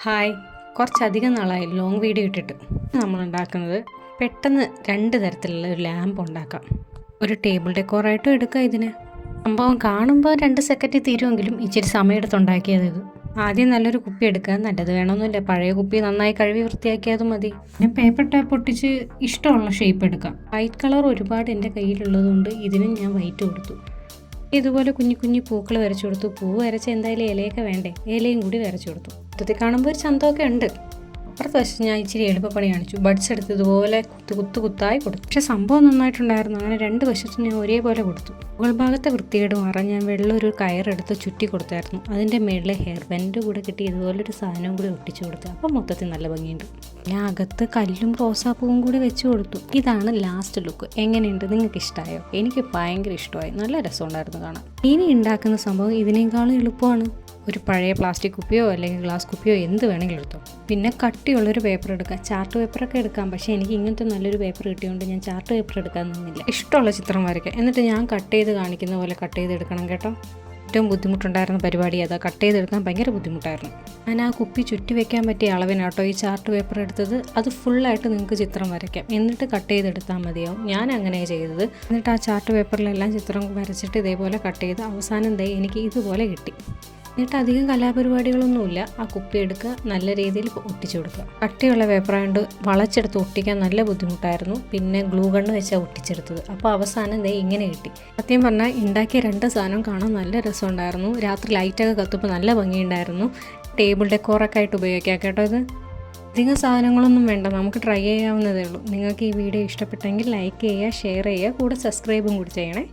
Hi, കുറച്ചധികം നാളായി long video ഇട്ടിട്ട്. നമ്മളുണ്ടാക്കുന്നത് പെട്ടെന്ന് 2 തരത്തിലുള്ള ഒരു ലാമ്പ് ഉണ്ടാക്കാം. ഒരു ടേബിൾ ഡെക്കോറായിട്ടും എടുക്കാം ഇതിന്. സംഭവം കാണുമ്പോൾ 2 സെക്കൻഡിൽ തീരുമെങ്കിലും ഇച്ചിരി സമയമെടുത്തുണ്ടാക്കിയത് ഇത്. ആദ്യം നല്ലൊരു കുപ്പി എടുക്കുക. നല്ലത് വേണമെന്നില്ല, പഴയ കുപ്പി നന്നായി കഴുകി വൃത്തിയാക്കിയതും മതി. ഞാൻ പേപ്പർ ടാപ്പ് ഒട്ടിച്ച് ഇഷ്ടമുള്ള ഷേപ്പ് എടുക്കാം. വൈറ്റ് കളർ ഒരുപാട് എൻ്റെ കയ്യിലുള്ളതുകൊണ്ട് ഇതിനും ഞാൻ വൈറ്റ് കൊടുത്തു. ഇതുപോലെ കുഞ്ഞു കുഞ്ഞു പൂക്കൾ വരച്ചു കൊടുത്തു. പൂവ് വരച്ച് എന്തായാലും ഇലയൊക്കെ വേണ്ടേ, ഇലയും കൂടി വരച്ചു കൊടുത്തു. മൊത്തത്തിൽ കാണുമ്പോൾ ഒരു ചന്തമൊക്കെ ഉണ്ട്. അപ്പുറത്തെ വശത്ത് ഞാൻ ഇച്ചിരി എളുപ്പപ്പണി കാണിച്ചു. ബഡ്സ് എടുത്ത് ഇതുപോലെ കുത്തായി കൊടുത്തു. പക്ഷെ സംഭവം നന്നായിട്ടുണ്ടായിരുന്നു. അങ്ങനെ 2 വശത്തും ഞാൻ ഒരേപോലെ കൊടുത്തു. മുകൾ ഭാഗത്തെ വൃത്തികേട് മാറാൻ ഞാൻ വെള്ളമൊരു കയറെടുത്ത് ചുറ്റി കൊടുത്തായിരുന്നു. അതിൻ്റെ മേളിൽ ഹെയർ ബാൻഡ് കൂടെ കിട്ടി ഇതുപോലൊരു സാധനവും കൂടി ഒട്ടിച്ചു കൊടുത്തു. അപ്പം മൊത്തത്തിൽ നല്ല ഭംഗിയുണ്ട്. ഞാൻ അകത്ത് കല്ലും റോസാപ്പൂവും കൂടി വെച്ച് കൊടുത്തു. ഇതാണ് ലാസ്റ്റ് ലുക്ക്. എങ്ങനെയുണ്ട്? നിങ്ങൾക്ക് ഇഷ്ടമായോ? എനിക്ക് ഭയങ്കര ഇഷ്ടമായി. നല്ല രസമുണ്ടായിരുന്നു കാണാൻ. ഇനി ഉണ്ടാക്കുന്ന സംഭവം ഇതിനേക്കാളും എളുപ്പമാണ്. ഒരു പഴയ പ്ലാസ്റ്റിക് കുപ്പിയോ അല്ലെങ്കിൽ ഗ്ലാസ് കുപ്പിയോ എന്ത് വേണമെങ്കിലും എടുത്തോ. പിന്നെ കട്ടിയുള്ളൊരു പേപ്പർ എടുക്കാം. ചാർട്ട് പേപ്പറൊക്കെ എടുക്കാം. പക്ഷേ എനിക്ക് ഇങ്ങനത്തെ നല്ലൊരു പേപ്പർ കിട്ടിയതുകൊണ്ട് ഞാൻ ചാർട്ട് പേപ്പർ എടുക്കാൻ നിന്നില്ല. ഇഷ്ടമുള്ള ചിത്രം വരയ്ക്കാം. എന്നിട്ട് ഞാൻ കട്ട് ചെയ്ത് കാണിക്കുന്ന പോലെ കട്ട് ചെയ്തെടുക്കണം കേട്ടോ. ഏറ്റവും ബുദ്ധിമുട്ടുണ്ടായിരുന്ന പരിപാടി അതാ. കട്ട് ചെയ്തെടുക്കാൻ ഭയങ്കര ബുദ്ധിമുട്ടായിരുന്നു. ഞാൻ ആ കുപ്പി ചുറ്റി വെക്കാൻ പറ്റിയ അളവിനാട്ടോ ഈ ചാർട്ട് പേപ്പർ എടുത്തത്. അത് ഫുള്ളായിട്ട് നിങ്ങൾക്ക് ചിത്രം വരയ്ക്കാം. എന്നിട്ട് കട്ട് ചെയ്തെടുത്താൽ മതിയാവും. ഞാൻ അങ്ങനെയാണ് ചെയ്തത്. എന്നിട്ട് ആ ചാർട്ട് പേപ്പറിലെല്ലാം ചിത്രം വരച്ചിട്ട് ഇതേപോലെ കട്ട് ചെയ്ത് അവസാനം എനിക്ക് ഇതുപോലെ കിട്ടി. എന്നിട്ട് അധികം കലാപരിപാടികളൊന്നുമില്ല. ആ കുപ്പി എടുക്കുക, നല്ല രീതിയിൽ ഒട്ടിച്ചു കൊടുക്കുക. കട്ടിയുള്ള പേപ്പറായതുകൊണ്ട് വളച്ചെടുത്ത് ഒട്ടിക്കാൻ നല്ല ബുദ്ധിമുട്ടായിരുന്നു. പിന്നെ ഗ്ലൂ ഗണ്ണ് വെച്ചാണ് ഒട്ടിച്ചെടുത്തത്. അപ്പോൾ അവസാനം ഇങ്ങനെ കിട്ടി. സത്യം പറഞ്ഞാൽ ഉണ്ടാക്കിയ 2 സാധനം കാണാൻ നല്ല രസമുണ്ടായിരുന്നു. രാത്രി ലൈറ്റൊക്കെ കത്തുമ്പോൾ നല്ല ഭംഗിയുണ്ടായിരുന്നു. ടേബിൾ ഡെക്കോറൊക്കെ ആയിട്ട് ഉപയോഗിക്കാം കേട്ടോ. ഇത് അധികം സാധനങ്ങളൊന്നും വേണ്ട, നമുക്ക് ട്രൈ ചെയ്യാവുന്നതേ ഉള്ളൂ. നിങ്ങൾക്ക് ഈ വീഡിയോ ഇഷ്ടപ്പെട്ടെങ്കിൽ ലൈക്ക് ചെയ്യുക, ഷെയർ ചെയ്യുക, കൂടെ സബ്സ്ക്രൈബും കൂടി ചെയ്യണേ.